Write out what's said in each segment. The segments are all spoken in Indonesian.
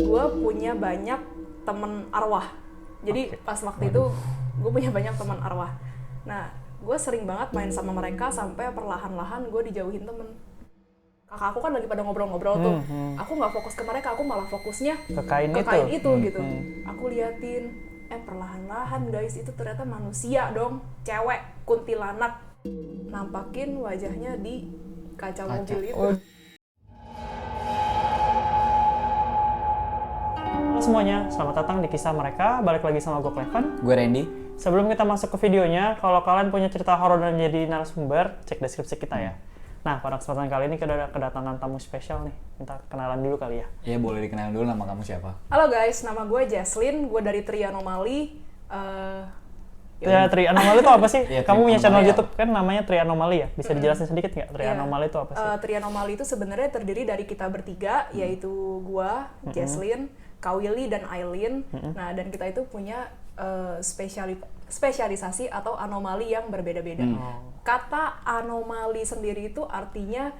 gue punya banyak temen arwah. Jadi pas waktu itu gue punya banyak teman arwah. Nah, gue sering banget main sama mereka sampai perlahan-lahan gue dijauhin temen. Kakak aku kan lagi pada ngobrol-ngobrol tuh. Aku nggak fokus ke mereka, aku malah fokusnya ke kain itu gitu. Aku liatin, perlahan-lahan guys itu ternyata manusia dong, cewek kuntilanak, nampakin wajahnya di kaca mobil itu. Halo semuanya, selamat datang di Kisah Mereka. Balik lagi sama gue Cleven. Gue Randy. Sebelum kita masuk ke videonya, kalau kalian punya cerita horor dan jadi narasumber, cek deskripsi kita ya. Nah, pada kesempatan kali ini kita ada kedatangan tamu spesial nih. Minta kenalan dulu kali ya. Iya, boleh dikenalin dulu nama kamu siapa? Halo guys, nama gue Jesslyn, gue dari Trianomali. Trianomali itu apa sih? Ya, Kamu punya channel Trianomali YouTube kan namanya Trianomali ya? Bisa dijelasin sedikit nggak? Trianomali itu apa sih? Trianomali itu sebenarnya terdiri dari kita bertiga, yaitu gue, Jesslyn, Kak Willy, dan Aileen. Nah, dan kita itu punya spesialisasi atau anomali yang berbeda-beda. Kata anomali sendiri itu artinya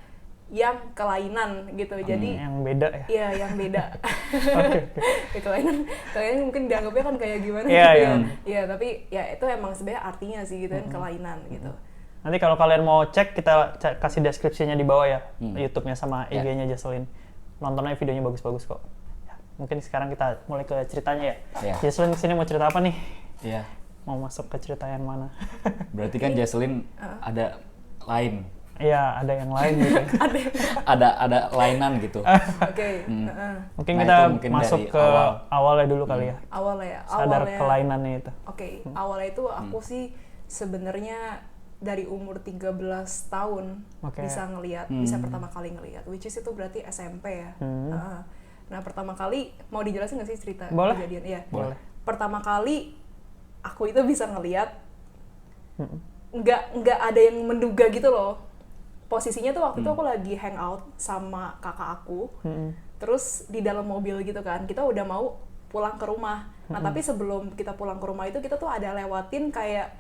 yang kelainan gitu. Jadi yang beda ya? Iya, yang beda. Ya, kelainan mungkin dianggapnya kan kayak gimana Iya, gitu iya. ya, tapi ya itu emang sebenarnya artinya sih gitu kan, kelainan gitu. Nanti kalau kalian mau cek, kita kasih deskripsinya di bawah ya. YouTube-nya sama IG-nya Jesslyn. Nonton aja videonya bagus-bagus kok. Ya, mungkin sekarang kita mulai ke ceritanya ya. Iya. Jesslyn kesini mau cerita apa nih? Iya. Mau masuk ke cerita yang mana? Berarti kan Jesslyn ada lain. Iya, ada yang lain gitu. ada lainan gitu. Oke. Mungkin Nah, kita itu mungkin masuk dari ke awalnya dulu kali ya. Sadar Awalnya kelainannya itu. awalnya itu aku sih sebenarnya dari umur 13 tahun bisa ngelihat, bisa pertama kali ngelihat, which is itu berarti SMP ya. Nah, pertama kali mau dijelasin nggak sih cerita Boleh. kejadian? Iya. Boleh. Pertama kali aku itu bisa ngelihat, nggak ada yang menduga gitu loh. Posisinya tuh waktu itu aku lagi hangout sama kakak aku, terus di dalam mobil gitu kan, kita udah mau pulang ke rumah. Nah, tapi sebelum kita pulang ke rumah itu kita tuh ada lewatin kayak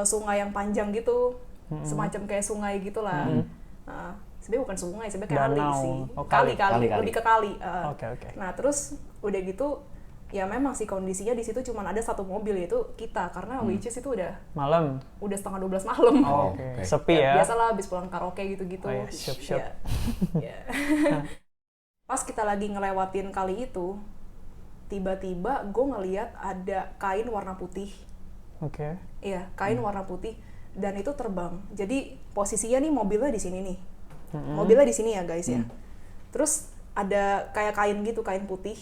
sungai yang panjang gitu, semacam kayak sungai gitulah. Sebenarnya bukan sungai, sebenarnya kali Danau. sih. Oh, Kali, Kali. lebih ke kali. Oke. Nah, terus udah gitu ya memang sih kondisinya di situ cuma ada satu mobil, yaitu kita, karena which is itu udah Malam. setengah 12 malam. Oke. Sepi ya. Biasalah habis pulang karaoke gitu-gitu. Oh ya, siap-siap. Ya. Pas kita lagi ngelewatin kali itu, tiba-tiba gue ngeliat ada kain warna putih. Oke. Iya, kain warna putih, dan itu terbang. Jadi posisinya nih mobilnya di sini nih. Mobilnya di sini ya guys ya. Terus ada kayak kain gitu, kain putih.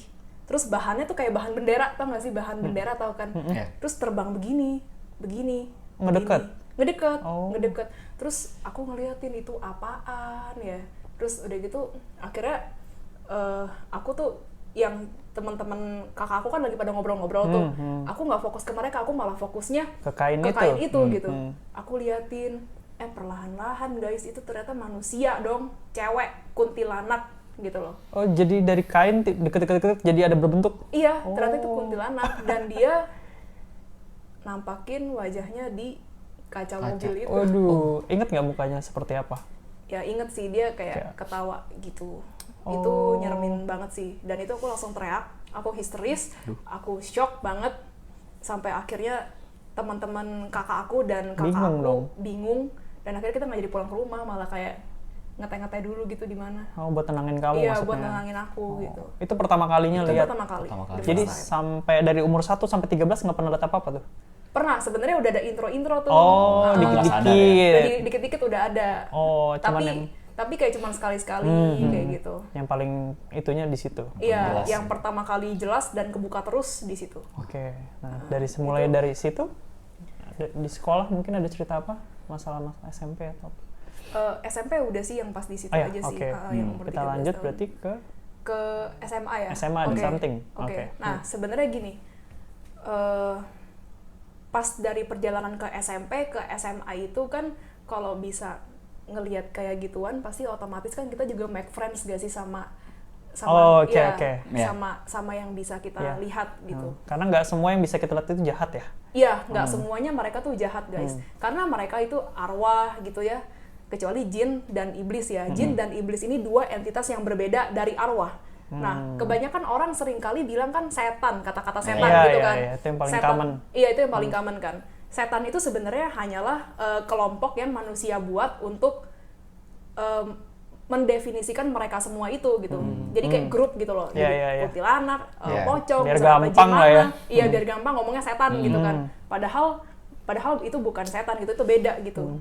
Terus bahannya tuh kayak bahan bendera, tau gak sih bahan bendera, tau kan? Terus terbang begini. Ngedeket. Terus aku ngeliatin itu apaan ya. Terus udah gitu akhirnya aku tuh yang teman-teman kakak aku kan lagi pada ngobrol-ngobrol tuh. Aku nggak fokus ke mereka, aku malah fokusnya Ke kain itu gitu. Aku liatin, perlahan-lahan guys itu ternyata manusia dong, cewek kuntilanak gitu loh. Oh, jadi dari kain deket-deket jadi ada berbentuk? Iya, ternyata itu kuntilanak, dan dia nampakin wajahnya di kaca mobil itu. Waduh, inget nggak mukanya seperti apa? Ya inget sih, dia kayak ketawa gitu. Itu nyeremin banget sih, dan itu aku langsung teriak, aku histeris, aku shock banget, sampai akhirnya teman-teman kakak aku dan bingung, dan akhirnya kita nggak jadi pulang ke rumah, malah kayak ngeteh-ngeteh dulu gitu di mana. Oh, buat tenangin kamu Iya, maksudnya? buat nenangin aku gitu. Itu pertama kalinya Itu lihat? pertama kali. Jadi sampai dari umur 1 sampai 13 nggak pernah lihat apa-apa tuh? Pernah, sebenarnya udah ada intro-intro tuh. Oh, dikit-dikit. Dikit-dikit udah ada. Oh, cuman tapi kayak cuman sekali-sekali kayak gitu. Yang paling itunya di situ. Iya, yang pertama kali jelas dan kebuka terus di situ. Oke. Nah, mulai dari situ di sekolah mungkin ada cerita apa? Masalah SMP atau apa? SMP udah sih yang pas di situ aja sih. Yang umur kita 13 lanjut tahun. berarti ke SMA ya. SMA ada something. Oke. Nah, sebenarnya gini. Pas dari perjalanan ke SMP ke SMA itu kan, kalau bisa ngelihat kayak gituan pasti otomatis kan kita juga make friends gak sih sama sama yang bisa kita lihat gitu. Karena nggak semua yang bisa kita lihat itu jahat ya. Iya, nggak semuanya mereka tuh jahat guys. Karena mereka itu arwah gitu ya. Kecuali jin dan iblis ya. Jin dan iblis ini dua entitas yang berbeda dari arwah. Nah, kebanyakan orang seringkali bilang kan setan, kata-kata setan gitu kan. Iya, itu yang paling setan, common. Iya, itu yang paling common kan. Setan itu sebenarnya hanyalah kelompok yang manusia buat untuk mendefinisikan mereka semua itu gitu. Jadi kayak grup gitu loh. Jadi kuntilanak, pocong, biar gampang lah ya. Iya, biar gampang ngomongnya setan gitu kan. Padahal itu bukan setan gitu, itu beda gitu.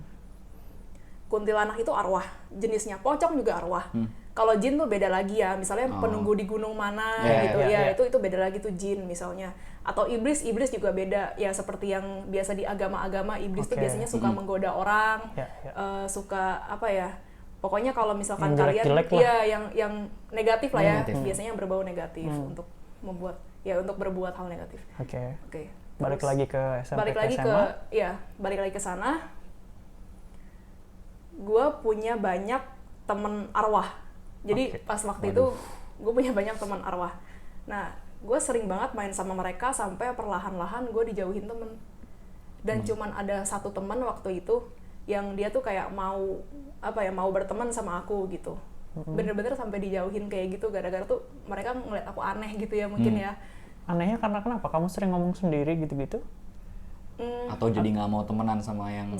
Kuntilanak itu arwah, jenisnya pocong juga arwah. Kalau jin tuh beda lagi ya, misalnya penunggu di gunung mana itu beda lagi tuh jin misalnya. Atau iblis juga beda ya, seperti yang biasa di agama-agama iblis tuh biasanya suka menggoda orang, suka apa ya? Pokoknya kalau misalkan kalian yang negatif lah ya, biasanya yang berbau negatif untuk berbuat hal negatif. Oke. Balik lagi ke SMP, balik lagi ke sana. Gue punya banyak temen arwah. Jadi pas waktu itu gue punya banyak teman arwah. Nah, gue sering banget main sama mereka sampai perlahan-lahan gue dijauhin temen. Dan cuman ada satu teman waktu itu yang dia tuh kayak mau berteman sama aku gitu. Bener-bener sampai dijauhin kayak gitu gara-gara tuh mereka ngeliat aku aneh gitu ya mungkin ya. Anehnya karena kenapa? Kamu sering ngomong sendiri gitu-gitu? Atau jadi nggak mau temenan sama yang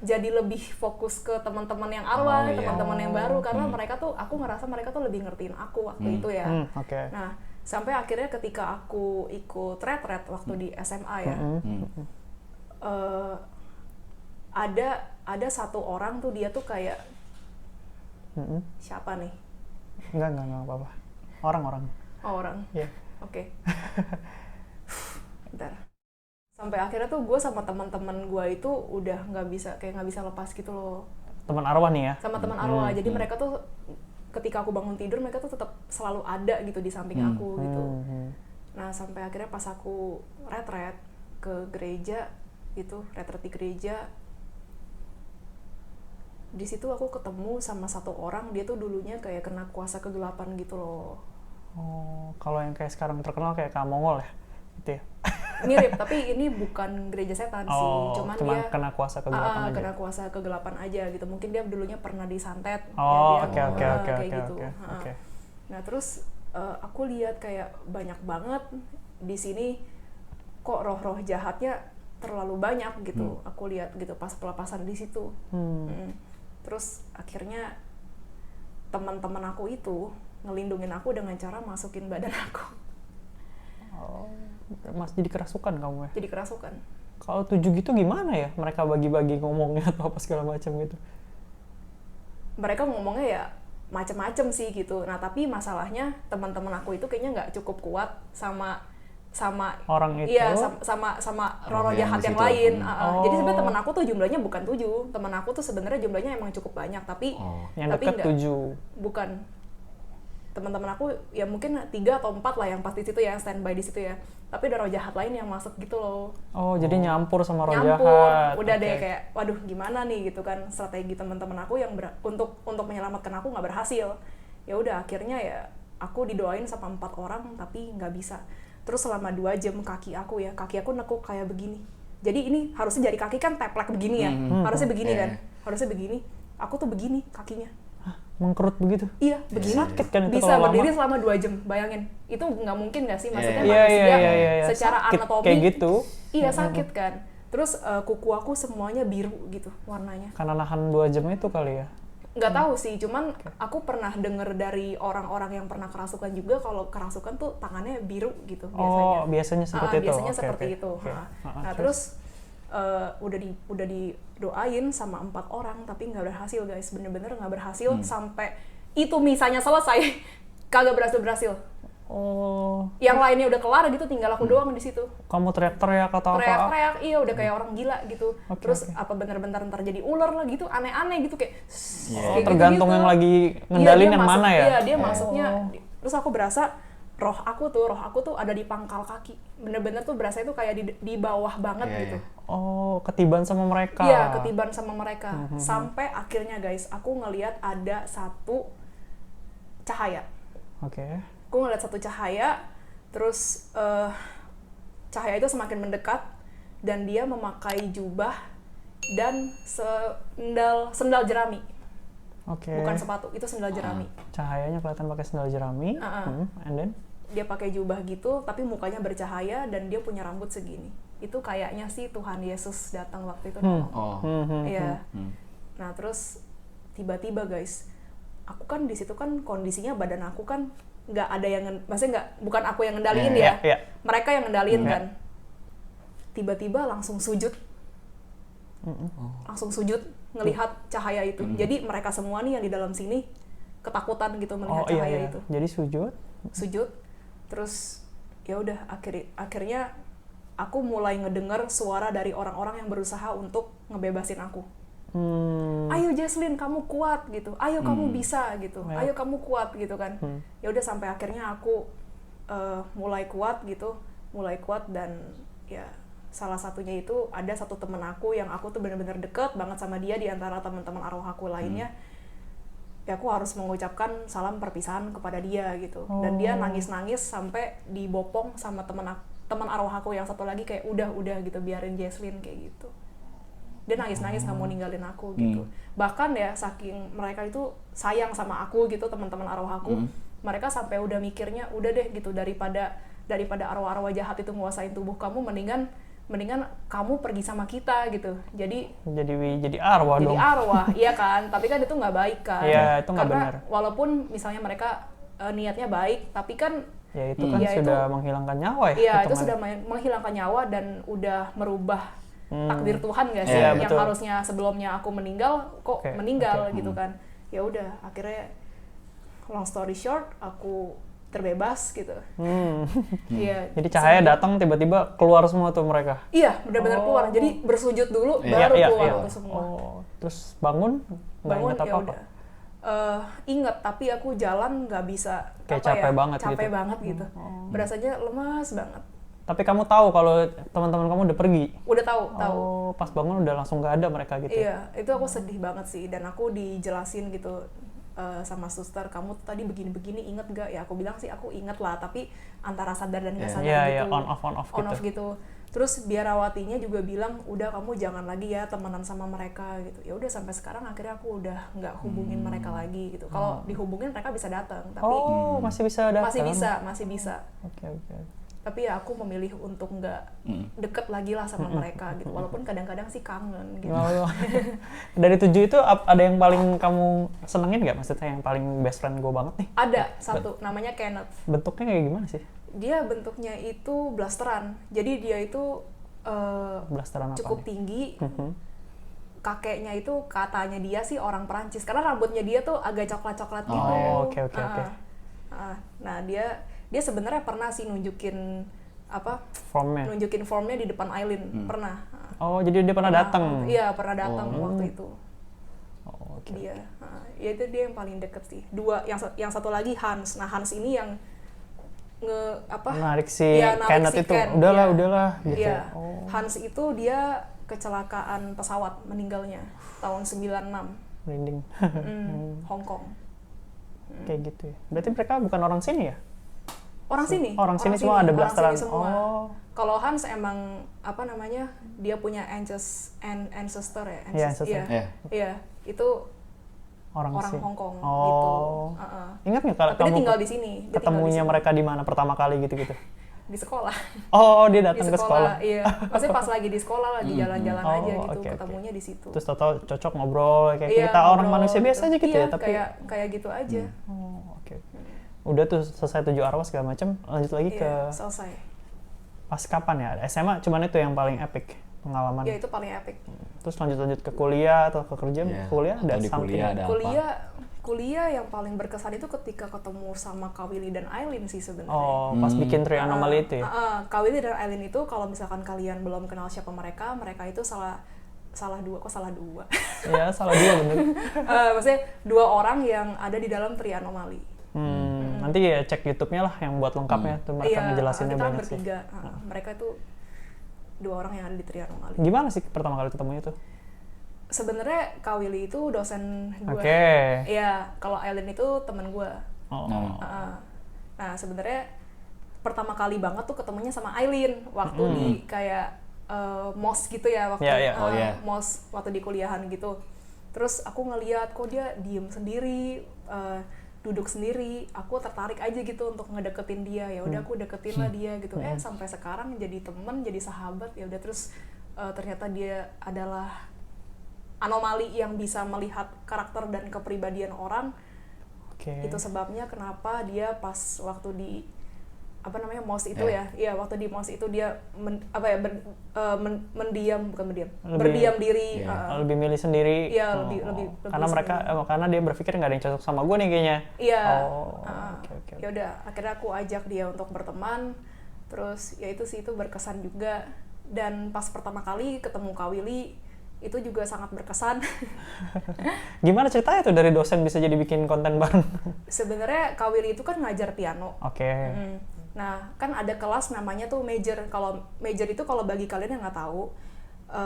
jadi lebih fokus ke teman-teman yang arwah, teman-teman yang baru karena mereka tuh aku ngerasa mereka tuh lebih ngertiin aku waktu itu ya. Nah, sampai akhirnya ketika aku ikut retret waktu di SMA ya, ada satu orang tuh dia tuh kayak siapa nih? Enggak apa-apa. Orang. Oh, orang. Iya. Oke. Bentar. Sampai akhirnya tuh gue sama teman-teman gue itu udah nggak bisa lepas gitu loh. Teman arwah nih ya? Sama teman arwah. Jadi mereka tuh ketika aku bangun tidur mereka tuh tetap selalu ada gitu di samping aku gitu. Nah, sampai akhirnya pas aku retret ke gereja gitu, retret di gereja, di situ aku ketemu sama satu orang, dia tuh dulunya kayak kena kuasa kegelapan gitu loh. Oh, kalau yang kayak sekarang terkenal kayak Kak Mongol ya? Gitu ya? Mirip, tapi ini bukan gereja setan sih, cuman dia kena kuasa kegelapan aja. Kena kuasa kegelapan aja gitu. Mungkin dia dulunya pernah disantet. Oke. Gitu. Nah, terus aku lihat kayak banyak banget di sini kok roh-roh jahatnya terlalu banyak gitu. Aku lihat gitu pas pelepasan di situ. Terus akhirnya teman-teman aku itu ngelindungin aku dengan cara masukin badan aku. Mas jadi kerasukan kamu ya? Jadi kerasukan. Kalau 7 gitu gimana ya? Mereka bagi-bagi ngomongnya atau apa segala macam gitu? Mereka ngomongnya ya macem-macem sih gitu. Nah, tapi masalahnya teman-teman aku itu kayaknya nggak cukup kuat sama orang itu. Iya, sama roh jahat yang lain. Jadi sebenarnya teman aku tuh jumlahnya bukan 7. Teman aku tuh sebenarnya jumlahnya emang cukup banyak, tapi yang dekat 7. Bukan. Teman-teman aku ya mungkin 3 atau 4 lah yang pas di situ ya, standby di situ ya. Tapi ada roh jahat lain yang masuk gitu loh. Jadi nyampur sama roh jahat. Udah deh kayak waduh gimana nih gitu kan, strategi teman-teman aku yang untuk menyelamatkan aku nggak berhasil. Ya udah akhirnya ya aku didoain sama 4 orang tapi nggak bisa. Terus selama 2 jam kaki aku nekuk kayak begini. Jadi ini harusnya jari kaki kan teplek begini ya. Harusnya begini kan. Harusnya begini. Aku tuh begini kakinya. Mengkerut begitu? Iya, begini. Sakit kan itu bisa kalau berdiri lama? selama 2 jam, bayangin. Itu nggak mungkin nggak sih? Maksudnya manusia secara sakit anatomi kayak gitu. Iya, sakit kan. Terus kuku aku semuanya biru gitu warnanya. Karena nahan 2 jam itu kali ya? Nggak tahu sih, cuman aku pernah denger dari orang-orang yang pernah kerasukan juga kalau kerasukan tuh tangannya biru gitu biasanya. Biasanya seperti itu? Biasanya seperti itu. Nah, terus udah didoain sama 4 orang tapi nggak berhasil guys, bener-bener nggak berhasil. Sampai itu misanya selesai kagak berhasil. Yang lainnya udah kelar gitu, tinggal aku doang di situ. Kamu teriak-teriak atau apa? Teriak-teriak, iya udah kayak orang gila gitu. Terus apa bener-bener ntar jadi ular lah gitu, aneh-aneh gitu kayak. Kayak tergantung gitu. Yang lagi ngendalin yang mana ya? Iya, dia masuknya. Terus aku berasa roh aku tuh ada di pangkal kaki. Bener-bener tuh berasa itu kayak di bawah banget gitu. Ketiban sama mereka. Iya, ketiban sama mereka. Sampai akhirnya guys, aku ngelihat ada satu cahaya. Aku ngeliat satu cahaya, terus cahaya itu semakin mendekat dan dia memakai jubah dan sendal jerami. Oke. Bukan sepatu, itu sendal jerami. Cahayanya kelihatan pakai sendal jerami. And then? Dia pakai jubah gitu, tapi mukanya bercahaya dan dia punya rambut segini. Itu kayaknya sih Tuhan Yesus datang waktu itu. Iya. Nah terus tiba-tiba guys, aku kan di situ kan kondisinya badan aku kan nggak ada yang, maksudnya nggak, bukan aku yang ngendaliin mereka yang ngendaliin kan. Tiba-tiba langsung sujud, ngelihat cahaya itu. Jadi mereka semua nih yang di dalam sini ketakutan gitu melihat cahaya itu. Jadi sujud. Terus ya udah akhirnya aku mulai ngedengar suara dari orang-orang yang berusaha untuk ngebebasin aku. Ayo Jesslyn, kamu kuat gitu. Ayo kamu bisa gitu. Ayo kamu kuat gitu kan. Ya udah sampai akhirnya aku mulai kuat dan ya salah satunya itu ada satu temen aku yang aku tuh benar-benar deket banget sama dia di antara teman-teman arwah aku lainnya. Ya aku harus mengucapkan salam perpisahan kepada dia gitu. Dan dia nangis-nangis sampai dibopong sama teman arwah aku yang satu lagi kayak udah gitu biarin Jesslyn kayak gitu. Dia nangis-nangis nggak mau ninggalin aku gitu. Bahkan ya saking mereka itu sayang sama aku gitu, teman-teman arwah aku, mereka sampai udah mikirnya udah deh gitu, daripada arwah-arwah jahat itu nguasain tubuh kamu, mendingan kamu pergi sama kita gitu. Jadi arwah dong. Jadi arwah, iya kan. Tapi kan itu nggak baik kan. Iya, itu nggak benar. Walaupun misalnya mereka niatnya baik, tapi kan ya itu kan sudah menghilangkan nyawa ya. Iya, itu sudah menghilangkan nyawa dan udah merubah takdir Tuhan nggak sih? Yang betul. harusnya sebelumnya aku meninggal, kok meninggal gitu kan. Ya udah, akhirnya long story short, aku terbebas gitu. Iya. Jadi cahaya datang tiba-tiba keluar semua tuh mereka. Iya, benar-benar keluar. Jadi bersujud dulu baru keluar itu semua. Terus bangun ya apa-apa. udah. Ingat, tapi aku jalan nggak bisa. Kayak capek banget gitu. Berasanya lemas banget. Tapi kamu tahu kalau teman-teman kamu udah pergi? Udah tahu. Pas bangun udah langsung nggak ada mereka gitu? Iya, itu aku sedih banget sih. Dan aku dijelasin gitu sama suster, kamu tadi begini-begini inget gak? Ya aku bilang sih aku inget lah, tapi antara sadar dan nggak sadar gitu. On off gitu. Terus biarawatinya juga bilang, udah kamu jangan lagi ya temenan sama mereka gitu. Ya udah sampai sekarang akhirnya aku udah nggak hubungin mereka lagi gitu. Kalau dihubungin mereka bisa datang, tapi masih bisa datang. Masih bisa. Oke. Tapi ya aku memilih untuk nggak deket lagi lah sama mereka gitu. Walaupun kadang-kadang sih kangen gitu. Dari 7 itu ada yang paling kamu senengin nggak? Maksudnya yang paling best friend gue banget nih? Ada satu, namanya Kenneth. Bentuknya kayak gimana sih? Dia bentuknya itu blasteran. Jadi dia itu blasteran cukup tinggi. Kakeknya itu katanya dia sih orang Perancis. Karena rambutnya dia tuh agak coklat-coklat gitu. Oke. Nah dia sebenarnya pernah sih nunjukin formnya di depan Aileen. Pernah. Jadi dia pernah datang? Iya, pernah datang waktu itu. Dia ya itu dia yang paling deket sih. Dua, yang satu lagi Hans. Nah Hans ini yang narik si Kenneth itu. Udahlah gitu. Iya. Hans itu dia kecelakaan pesawat, meninggalnya tahun 96. Merinding. Hong Kong. Kayak gitu ya. Berarti mereka bukan orang sini ya? Orang sini semua ada blasteran. Kalau Hans emang dia punya ancestor ya. Iya, itu orang Hong Kong gitu. Ingat nggak kalau kamu tinggal di sini? Ketemunya mereka di mana pertama kali gitu-gitu? Di sekolah. Dia datang ke sekolah. Iya. Maksudnya pas lagi di sekolah lagi jalan-jalan aja gitu, ketemunya di situ. Terus tahu cocok ngobrol kayak kita orang manusia biasa aja gitu ya, tapi kayak gitu aja. Oke. Udah tuh selesai 7 arwah segala macam, lanjut lagi ke selesai. Pas kapan ya? SMA cuman itu yang paling epic pengalaman. Ya itu paling epic. Terus lanjut ke kuliah atau ke kerja? Kuliah ada kuliah yang paling berkesan itu ketika ketemu sama Kak Willy dan Aileen sih sebenarnya. Pas bikin Three Anomaly itu ya? Kak Willy dan Aileen itu kalau misalkan kalian belum kenal siapa mereka itu salah dua. Iya, salah dua bener. Maksudnya 2 orang yang ada di dalam Three Anomaly. Nanti ya cek YouTube-nya lah yang buat lengkapnya tuh mereka ngejelasinnya banyak sih. Kita bertiga. Mereka itu 2 orang yang ada di Three Anomaly. Gimana sih pertama kali ketemunya tuh? Sebenarnya Kak Willy itu dosen gue. Iya, kalau Aileen itu teman gue. Nah, sebenarnya pertama kali banget tuh ketemunya sama Aileen waktu di kayak MOS gitu ya, waktu MOS waktu di kuliahan gitu. Terus aku ngeliat kok dia diem sendiri, duduk sendiri, aku tertarik aja gitu untuk ngedeketin dia. Ya udah aku deketin lah dia gitu. Sampai sekarang jadi temen, jadi sahabat. Ya udah terus ternyata dia adalah anomali yang bisa melihat karakter dan kepribadian orang. Itu sebabnya kenapa dia pas waktu di MOS itu waktu di MOS itu dia berdiam diri, lebih milih sendiri. Iya, lebih karena mereka karena dia berpikir nggak ada yang cocok sama gue nih kayaknya. Iya. Ya udah, akhirnya aku ajak dia untuk berteman. Terus ya itu sih, itu berkesan juga. Dan pas pertama kali ketemu Kak Willy itu juga sangat berkesan. Gimana ceritanya tuh dari dosen bisa jadi bikin konten bareng? Sebenarnya Kak Willy itu kan ngajar piano. Nah, kan ada kelas namanya tuh major. Kalau major itu, kalau bagi kalian yang nggak tahu,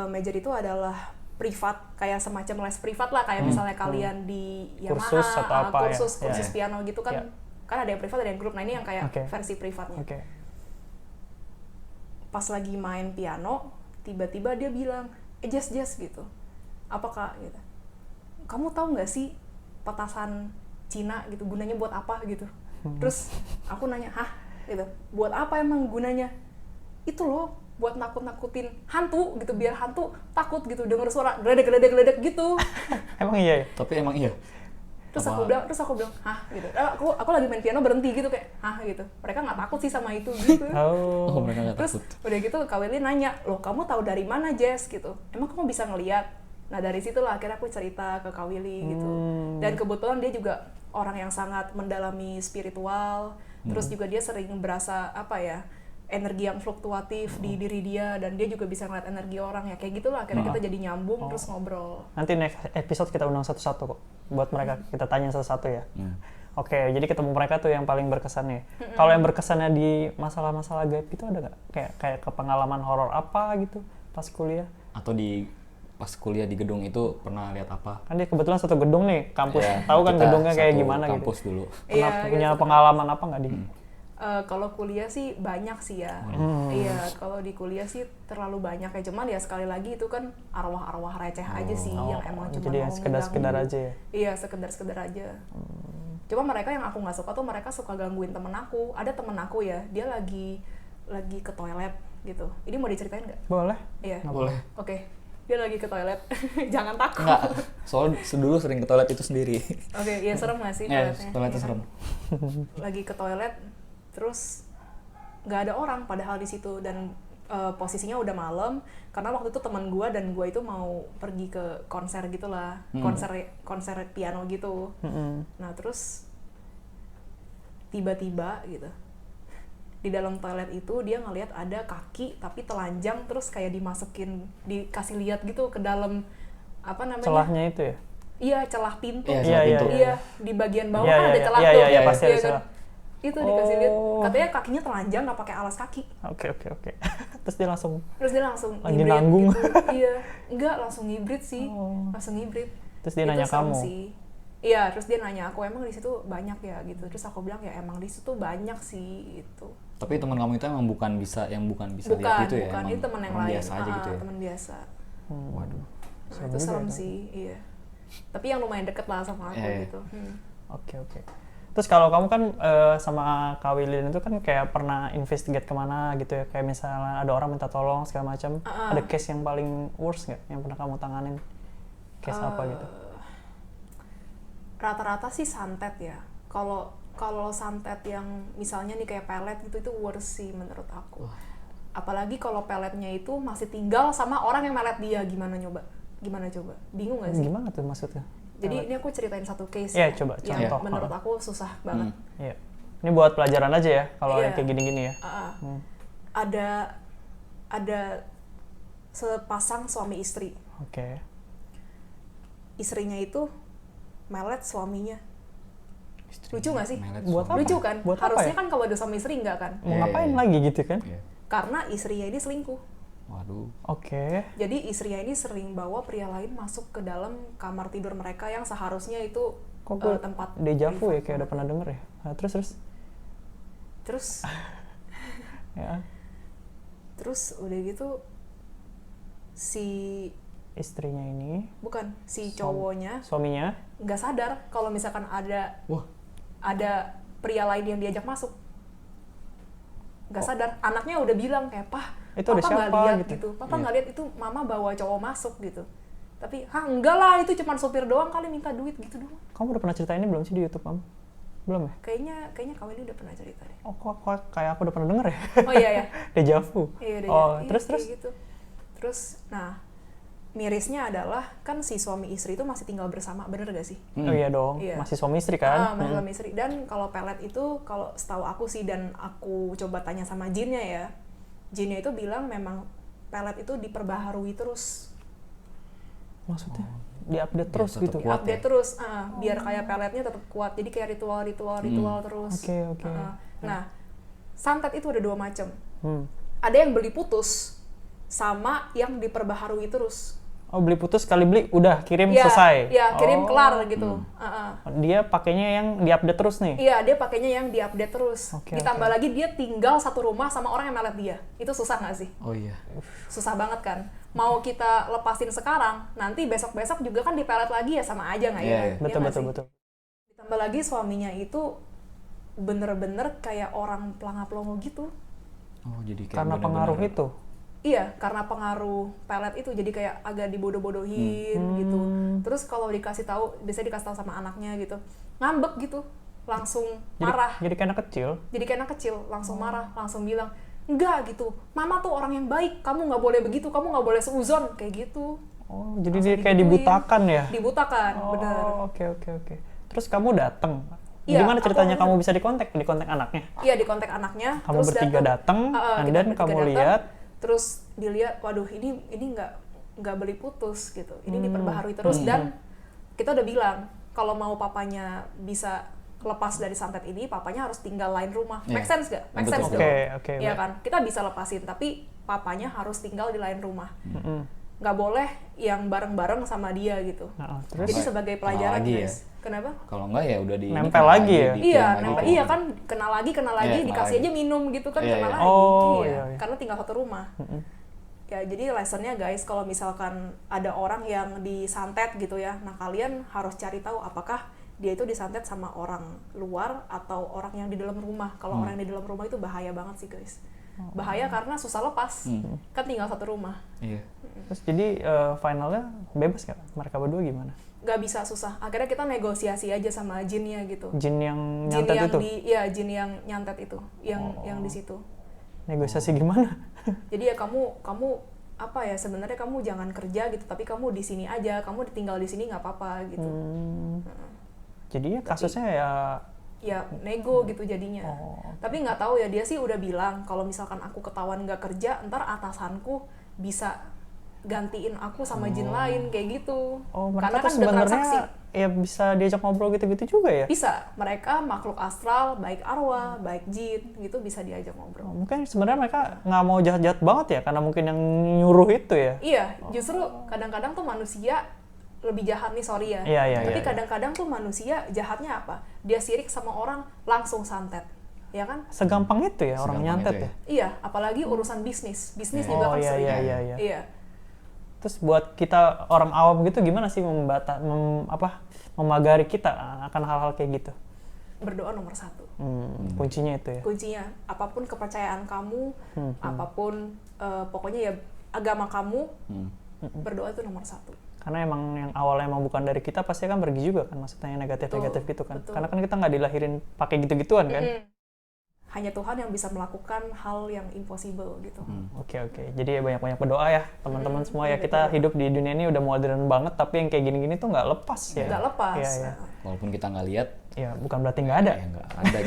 major itu adalah privat, kayak semacam les privat lah, kayak misalnya kalian di Yamaha, kursus piano gitu kan. Kan ada yang privat, ada yang grup. Nah, ini yang kayak versi privatnya. Pas lagi main piano, tiba-tiba dia bilang, Jess gitu. Apa Kak? Gitu. Kamu tahu nggak sih petasan Cina gitu gunanya buat apa gitu? Terus aku nanya, hah? Gitu. Buat apa emang gunanya? Itu loh, buat nakut-nakutin hantu gitu, biar hantu takut gitu denger suara geledek gitu. Emang iya ya? Tapi emang iya. Terus aku bilang, hah gitu. Aku lagi main piano berhenti gitu kayak, hah gitu. Mereka nggak takut sih sama itu gitu. Mereka nggak takut. Terus udah gitu Kak Willy nanya, loh kamu tahu dari mana Jess gitu? Emang kamu bisa ngelihat? Nah dari situlah akhirnya aku cerita ke Kak Willy gitu. Dan kebetulan dia juga orang yang sangat mendalami spiritual. Terus juga dia sering berasa energi yang fluktuatif di diri dia, dan dia juga bisa ngeliat energi orang, ya kayak gitulah. Akhirnya kita jadi nyambung terus ngobrol. Nanti next episode kita undang satu-satu kok buat mereka, kita tanya satu-satu ya. Jadi ketemu mereka tuh yang paling berkesan nih. Kalau yang berkesannya di masalah-masalah gaib itu ada nggak? Kayak ke pengalaman horor apa gitu pas kuliah? Atau pas kuliah di gedung itu pernah lihat apa? Kan dia kebetulan satu gedung nih, kampus. Tahu kan gedungnya kayak gimana gitu? Kampus dulu. Pernah punya pengalaman apa nggak di? Kalau kuliah sih banyak sih ya. Iya, kalau di kuliah sih terlalu banyak ya. Cuman ya sekali lagi itu kan arwah-arwah receh aja sih yang emang cuma jadi mau sekedar aja ya? Iya, sekedar aja. Cuma mereka yang aku nggak suka tuh mereka suka gangguin temen aku. Ada temen aku ya, dia lagi ke toilet gitu. Ini mau diceritain nggak? Boleh. Iya. Nggak boleh. Oke. Dia lagi ke toilet. Jangan takut. Nggak, soalnya dulu sering ke toilet itu sendiri. Oke, iya serem nggak sih toiletnya? Toiletnya ya, serem. Lagi ke toilet, terus nggak ada orang padahal di situ, dan posisinya udah malam karena waktu itu teman gue dan gue itu mau pergi ke konser gitulah, konser piano gitu. Nah terus tiba-tiba gitu di dalam toilet itu dia ngelihat ada kaki tapi telanjang, terus kayak dikasih lihat gitu ke dalam celahnya itu ya? Iya, celah pintu. Iya, di bagian bawah kan ada celah tuh. Iya, pasti ada celah. Itu dikasih lihat, katanya kakinya telanjang, nggak pakai alas kaki. Oke. Terus dia langsung lagi ngibrit nanggung gitu. Iya, enggak langsung ngibrit sih, langsung ngibrit. Terus dia nanya kamu? Iya, terus dia nanya aku, emang di situ banyak ya gitu. Terus aku bilang ya emang di situ banyak sih gitu. Tapi teman kamu itu emang bukan bisa lihat gitu ya? Bukan, itu teman yang lain. Biasa aja gitu ya? Teman biasa. Waduh. Nah, itu serem sih, iya. Tapi yang lumayan deket lah sama aku gitu. Oke. Terus kalau kamu kan sama Kak Willy itu kan kayak pernah investigate kemana gitu ya? Kayak misalnya ada orang minta tolong segala macam. Ada case yang paling worst nggak yang pernah kamu tanganin? Case apa gitu? Rata-rata sih santet ya. Kalau santet yang misalnya nih kayak pelet gitu, itu worst sih menurut aku. Apalagi kalau peletnya itu masih tinggal sama orang yang melet dia, gimana coba? Bingung nggak sih? Gimana tuh maksudnya? Jadi ini aku ceritain satu case ya, coba yang contoh. Menurut aku susah banget. Iya. Ini buat pelajaran aja ya kalau yang kayak gini-gini ya. Ada sepasang suami istri. Oke. Istrinya itu melet suaminya. Lucu nggak sih? Buat apa? Lucu kan? Buat harusnya apa ya? kan kalau ada suami istri nggak kan? Mau ngapain lagi gitu kan? Karena istrinya ini selingkuh. Waduh. Oke. Jadi istrinya ini sering bawa pria lain masuk ke dalam kamar tidur mereka yang seharusnya itu tempat dejavu ya, kayak udah pernah denger ya. Nah, terus ya. Terus udah gitu si istrinya ini, bukan si cowoknya suaminya, nggak sadar kalau misalkan ada Wah. ada pria lain yang diajak masuk. Nggak sadar. Anaknya udah bilang kayak, Itu papa ada nggak siapa lihat gitu. gitu. Papa nggak lihat itu mama bawa cowok masuk gitu. Tapi enggak lah, itu cuma sopir doang kali minta duit gitu doang. Kamu udah pernah cerita ini belum sih di YouTube kamu? Belum ya? Kayaknya kamu ini udah pernah cerita deh. Oh, kok kayak aku udah pernah denger ya? Oh iya ya. Deja vu. Iya, Terus gitu. Terus nah, mirisnya adalah kan si suami istri itu masih tinggal bersama, bener gak sih? Oh iya dong, Iya. masih suami istri kan? Masih suami istri. Dan kalau pelet itu, kalau setahu aku sih, dan aku coba tanya sama Jinnya ya, Jinnya itu bilang memang pelet itu diperbaharui terus. Maksudnya diupdate terus tetap gitu? kuat. Diupdate terus, biar kayak peletnya tetap kuat. Jadi kayak ritual terus. Oke. Nah, santet itu ada 2 macam. Ada yang beli putus, sama yang diperbaharui terus. Oh, beli putus sekali beli udah kirim selesai. Iya, kirim kelar gitu. Dia pakainya yang diupdate terus nih. Iya, dia pakainya yang diupdate terus. Oke, Ditambah lagi dia tinggal satu rumah sama orang yang melet dia. Itu susah nggak sih? Oh iya. Susah banget kan. Mau kita lepasin sekarang, nanti besok-besok juga kan dipelet lagi ya, sama aja nggak ya? Iya, iya. Iya nggak sih? Betul. Ditambah lagi suaminya itu bener-bener kayak orang pelangap-pelongo gitu. Oh jadi kayak Karena benar-benar- pengaruh itu. Iya, karena pengaruh pelet itu jadi kayak agak dibodoh-bodohin gitu. Terus kalau dikasih tahu, biasanya dikasih tahu sama anaknya gitu, ngambek gitu, langsung marah. Jadi kayak anak kecil. Jadi kayak anak kecil, langsung marah, langsung bilang, enggak gitu, mama tuh orang yang baik, kamu nggak boleh begitu, kamu nggak boleh seuzon, kayak gitu. Oh, jadi Langsung dia kayak digituin. dibutakan ya? Dibutakan, bener. Oh, oke. Terus kamu datang. Iya, Gimana ceritanya aku- kamu bisa dikontak anaknya? Iya, di kontak anaknya. Kamu bertiga datang, and kita then bertiga kamu datang, lihat. terus dilihat, waduh ini nggak beli putus gitu, ini diperbaharui terus. Dan kita udah bilang kalau mau papanya bisa lepas dari santet ini, papanya harus tinggal lain rumah. Make sense gak? Make sense Betul. dong. Oke, Iya baik. kan, kita bisa lepasin, tapi papanya harus tinggal di lain rumah. Nggak boleh yang bareng-bareng sama dia gitu. Nah, terus Jadi sebagai pelajaran lagi guys. Kenapa? Kalau enggak ya udah di Nempel lagi ya? Iya, iya kan kenal lagi, Iya, dikasih kenal aja minum gitu kan, Iya, kenal iya. lagi. Oh, iya. Karena tinggal satu rumah. Ya, jadi lessonnya guys, kalau misalkan ada orang yang disantet gitu ya, nah kalian harus cari tahu apakah dia itu disantet sama orang luar atau orang yang di dalam rumah. Kalau orang yang di dalam rumah itu bahaya banget sih guys. Bahaya karena susah lepas. Kan tinggal satu rumah. Iya. Terus jadi finalnya bebas nggak? Mereka berdua gimana? Gak bisa, susah. Akhirnya kita negosiasi aja sama jinnya gitu. Jin yang Jin nyantet yang itu? jin yang nyantet itu, yang di situ. Negosiasi gimana? Jadi ya kamu apa ya, sebenarnya kamu jangan kerja gitu, tapi kamu di sini aja, kamu tinggal di sini nggak apa-apa gitu. Jadinya kasusnya Ya nego gitu jadinya. Tapi nggak tahu ya, dia sih udah bilang kalau misalkan aku ketahuan nggak kerja, ntar atasanku bisa gantiin aku sama jin lain kayak gitu. Oh, mereka Karena tuh kan udah sebenarnya transaksi. ya bisa diajak ngobrol gitu-gitu juga ya? Bisa, mereka makhluk astral, baik arwah, baik jin, gitu bisa diajak ngobrol. Mungkin sebenarnya mereka nggak mau jahat-jahat banget ya, karena mungkin yang nyuruh itu ya? Iya, justru kadang-kadang tuh manusia lebih jahat nih, sorry ya. Iya, Tapi iya. kadang-kadang tuh manusia jahatnya apa? Dia sirik sama orang, langsung santet. Ya kan? Segampang itu ya orang Segampang nyantet itu ya? Iya, apalagi urusan bisnis. Bisnis juga Oh kan sering. iya. Iya. Terus buat kita orang awam gitu gimana sih memagari kita akan hal-hal kayak gitu? Berdoa nomor 1. Kuncinya itu ya? Kuncinya, apapun kepercayaan kamu, apapun pokoknya ya agama kamu, berdoa itu nomor 1. Karena emang yang awalnya emang bukan dari kita pasti kan pergi juga kan, maksudnya yang negatif-negatif gitu kan. betul. Karena kan kita nggak dilahirin pakai gitu-gituan kan. Hanya Tuhan yang bisa melakukan hal yang impossible gitu. Oke. Jadi ya banyak-banyak berdoa ya teman-teman semua ya. Kita hidup di dunia ini udah modern banget, tapi yang kayak gini-gini tuh nggak lepas ya. Nggak lepas. Iya. Walaupun kita nggak lihat, Ya bukan berarti nggak ada. ya nggak ada,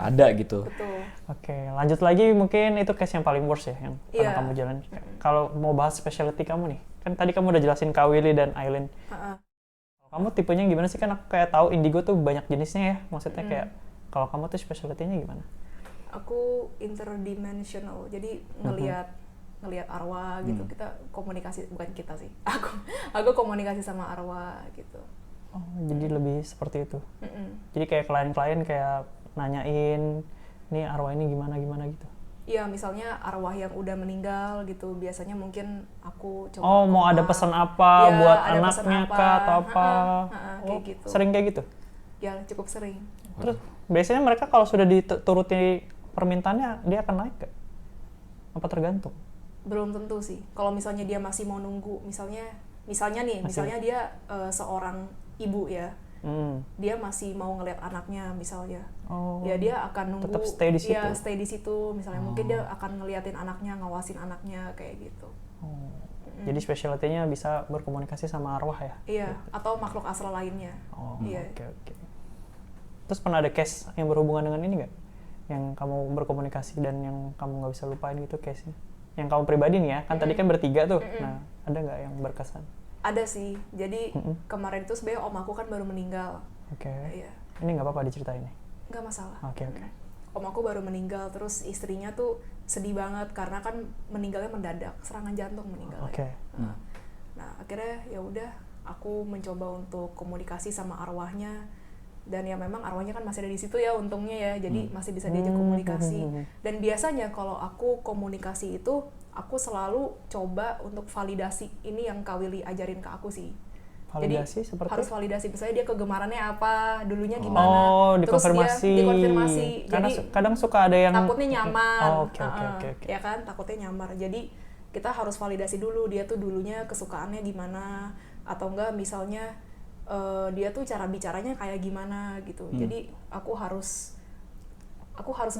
ada gitu. Betul. Oke, lanjut lagi mungkin itu case yang paling worst ya, yang pernah Iya. kamu jalan. Kalau mau bahas specialty kamu nih, kan tadi kamu udah jelasin Kak Willy dan Aileen. Kamu tipenya gimana sih? Kan aku kayak tahu indigo tuh banyak jenisnya ya. Maksudnya kayak kalau kamu tuh specialty-nya gimana? Aku interdimensional, jadi ngelihat arwah gitu. Kita komunikasi, bukan kita sih. Aku komunikasi sama arwah gitu. Oh, jadi lebih seperti itu. Jadi kayak klien-klien kayak nanyain, nih arwah ini gimana gitu. Iya, misalnya arwah yang udah meninggal gitu, biasanya mungkin aku coba Oh, mau ada pesan apa ya, buat ada pesan anaknya apa. kah atau apa? Kayak gitu. Sering kayak gitu? Ya, cukup sering. Terus biasanya mereka kalau sudah dituruti permintaannya, dia akan naik gak? Apa tergantung? Belum tentu sih. Kalau misalnya dia masih mau nunggu, misalnya misalnya dia seorang ibu ya, dia masih mau ngeliat anaknya misalnya, ya dia akan nunggu, tetap stay di situ. Ya stay di situ. Misalnya mungkin dia akan ngeliatin anaknya, ngawasin anaknya kayak gitu. Jadi specialty-nya bisa berkomunikasi sama arwah ya? Iya, atau makhluk astral lainnya. Iya. Oke. Terus pernah ada case yang berhubungan dengan ini nggak? Yang kamu berkomunikasi dan yang kamu nggak bisa lupain gitu case-nya? Yang kamu pribadi nih ya, kan tadi kan bertiga tuh. Nah, ada nggak yang berkesan? Ada sih. Jadi kemarin itu sebenarnya om aku kan baru meninggal. Oke. Iya. Ini nggak apa-apa diceritain nih? Nggak masalah. Oke. Om aku baru meninggal, terus istrinya tuh sedih banget karena kan meninggalnya mendadak, serangan jantung meninggal. Oke. Nah, akhirnya ya udah aku mencoba untuk komunikasi sama arwahnya, dan ya memang arwahnya kan masih ada di situ ya untungnya ya, jadi masih bisa diajak komunikasi. Dan biasanya kalau aku komunikasi itu aku selalu coba untuk validasi ini yang Kak Willy ajarin ke aku sih. Validasi Jadi seperti? harus validasi, misalnya dia kegemarannya apa, dulunya gimana, Oh, terus dikonfirmasi. dia dikonfirmasi. Karena Jadi kadang suka ada yang takutnya nyamar. Oh, oke. Ya kan, takutnya nyamar. Jadi kita harus validasi dulu dia tuh dulunya kesukaannya gimana, atau enggak misalnya dia tuh cara bicaranya kayak gimana gitu. Jadi aku harus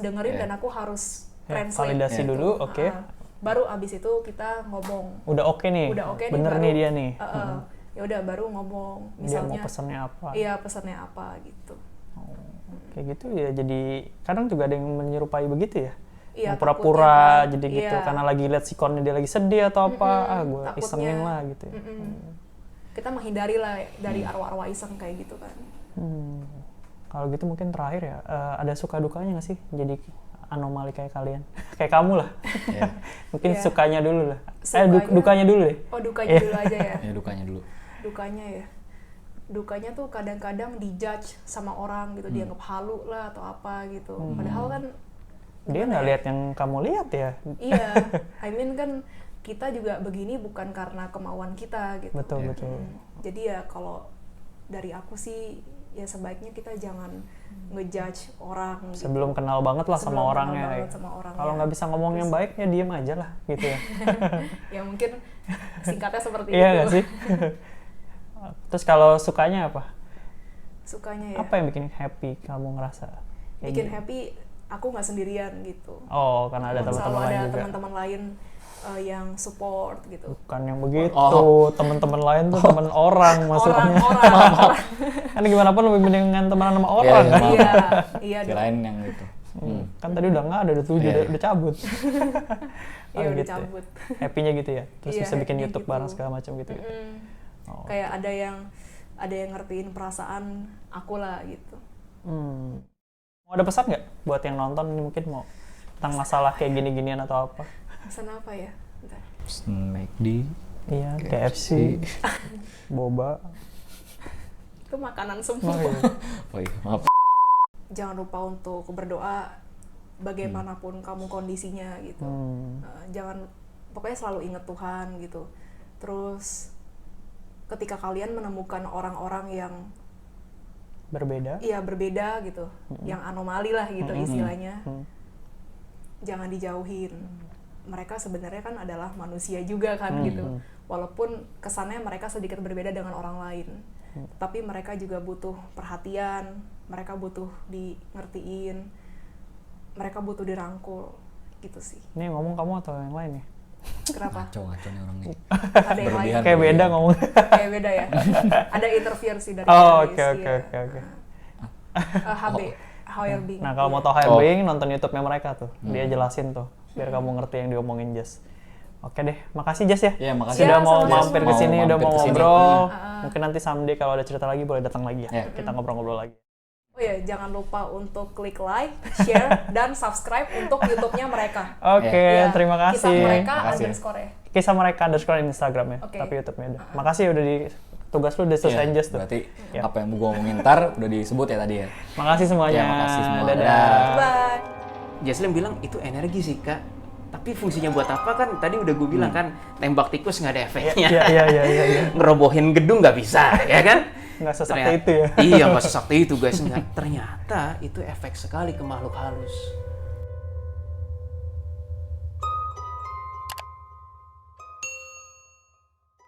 dengerin dan aku harus translate. Validasi gitu. dulu, oke. Baru abis itu kita ngomong. Udah oke nih. Udah oke nih, bener baru, nih dia nih. Ya udah baru ngomong. Dia Misalnya mau pesannya apa? Iya, pesannya apa gitu. Kayak gitu ya, jadi kadang juga ada yang menyerupai begitu ya. Iya, yang pura-pura takutnya kan. jadi gitu Iya. karena lagi lihat sikonnya dia lagi sedih atau apa, gue Takutnya. isengin lah gitu ya. Kita menghindari lah dari arwah-arwah iseng kayak gitu kan. Kalau gitu mungkin terakhir ya, ada suka dukanya nggak sih jadi anomali kayak kalian? Kayak kamu lah. Mungkin Iya. sukanya dulu lah. Sukanya- Dukanya dulu deh. Oh, dukanya dulu aja ya. Ya dukanya dulu. Dukanya tuh kadang-kadang dijudge sama orang gitu, dianggap halu lah atau apa gitu. Padahal kan Dia nggak lihat yang kamu lihat ya. iya, I mean kan kita juga begini bukan karena kemauan kita gitu. Betul. Jadi ya kalau dari aku sih ya sebaiknya kita jangan ngejudge orang gitu. Sebelum kenal banget lah sama Sebelum kenal orangnya. banget ya. sama orangnya. Kalau nggak bisa ngomong yang baik ya diem aja lah gitu ya. Ya mungkin singkatnya seperti Iya itu. nggak sih? Terus kalau sukanya apa? Sukanya ya. Apa yang bikin happy kamu ngerasa? Kayak Bikin gitu? happy aku nggak sendirian gitu. Oh, karena ada teman-teman Selalu lain ada juga. teman-teman lain yang support gitu. Bukan yang begitu, teman-teman lain tuh teman orang maksudnya. Orang. Kan gimana pun lebih mendingan temenan sama orang kan? Iya dong. Kirain yang itu. Kan tadi udah nggak ada, udah 7, udah cabut. Iya udah gitu ya. cabut. Happy-nya gitu ya. Terus Iya, bisa bikin happy-nya YouTube gitu. bareng segala macam gitu ya. Kayak ada yang ngertiin perasaan aku lah gitu. Mau ada pesan nggak buat yang nonton ini mungkin mau tentang masalah kayak gini-ginian atau apa? Pesan apa ya? Bentar. McD. Iya, KFC, boba. Itu makanan semua. Oh iya, maaf. Jangan lupa untuk berdoa bagaimanapun kamu kondisinya gitu. Jangan, pokoknya selalu ingat Tuhan gitu. Terus ketika kalian menemukan orang-orang yang Berbeda. iya berbeda gitu, yang anomali lah gitu istilahnya, jangan dijauhin. Mereka sebenarnya kan adalah manusia juga kan gitu, walaupun kesannya mereka sedikit berbeda dengan orang lain, tapi mereka juga butuh perhatian, mereka butuh di ngertiin, mereka butuh dirangkul gitu sih. Ini ngomong kamu atau yang lain ya? Kenapa? Ngaco nih orang nih. Ada yang lain? Berlebihan. Kayak beda ngomong. Kayak beda ya? Ada interferensi dari Oh, Inggris, oke. ya. HB, Higher Being. Nah, kalau mau tahu Higher Being, nonton YouTube-nya mereka tuh. Dia jelasin tuh, biar kamu ngerti yang diomongin Jess. Oke deh, makasih Jess ya. Iya, makasih. Sudah Ya, mau sama-sama. mampir ke sini, udah mau mampir kesini. ngobrol. Mungkin nanti someday kalau ada cerita lagi boleh datang lagi ya. Ya. Kita ngobrol-ngobrol lagi. Oh ya, jangan lupa untuk klik like, share, dan subscribe untuk YouTube-nya mereka. Oke, Ya, terima Kisah kasih. mereka Makasih. underscore ya. Kisah mereka underscore Instagram ya, Oke. tapi YouTube-nya udah. Makasih ya udah tugas lu udah selesai Jess tuh. Berarti Ya. apa yang gua ngomongin ntar udah disebut ya tadi ya. Makasih semuanya. Ya, makasih semua. Dadah. Dadah. Bye. Jesslyn bilang itu energi sih kak, tapi fungsinya buat apa kan tadi udah gue bilang kan, tembak tikus nggak ada efeknya, Iya. ngerobohin gedung nggak bisa, ya kan? Nggak sesakti itu ya. Iya, nggak sesakti itu guys. Ternyata itu efek sekali ke makhluk halus.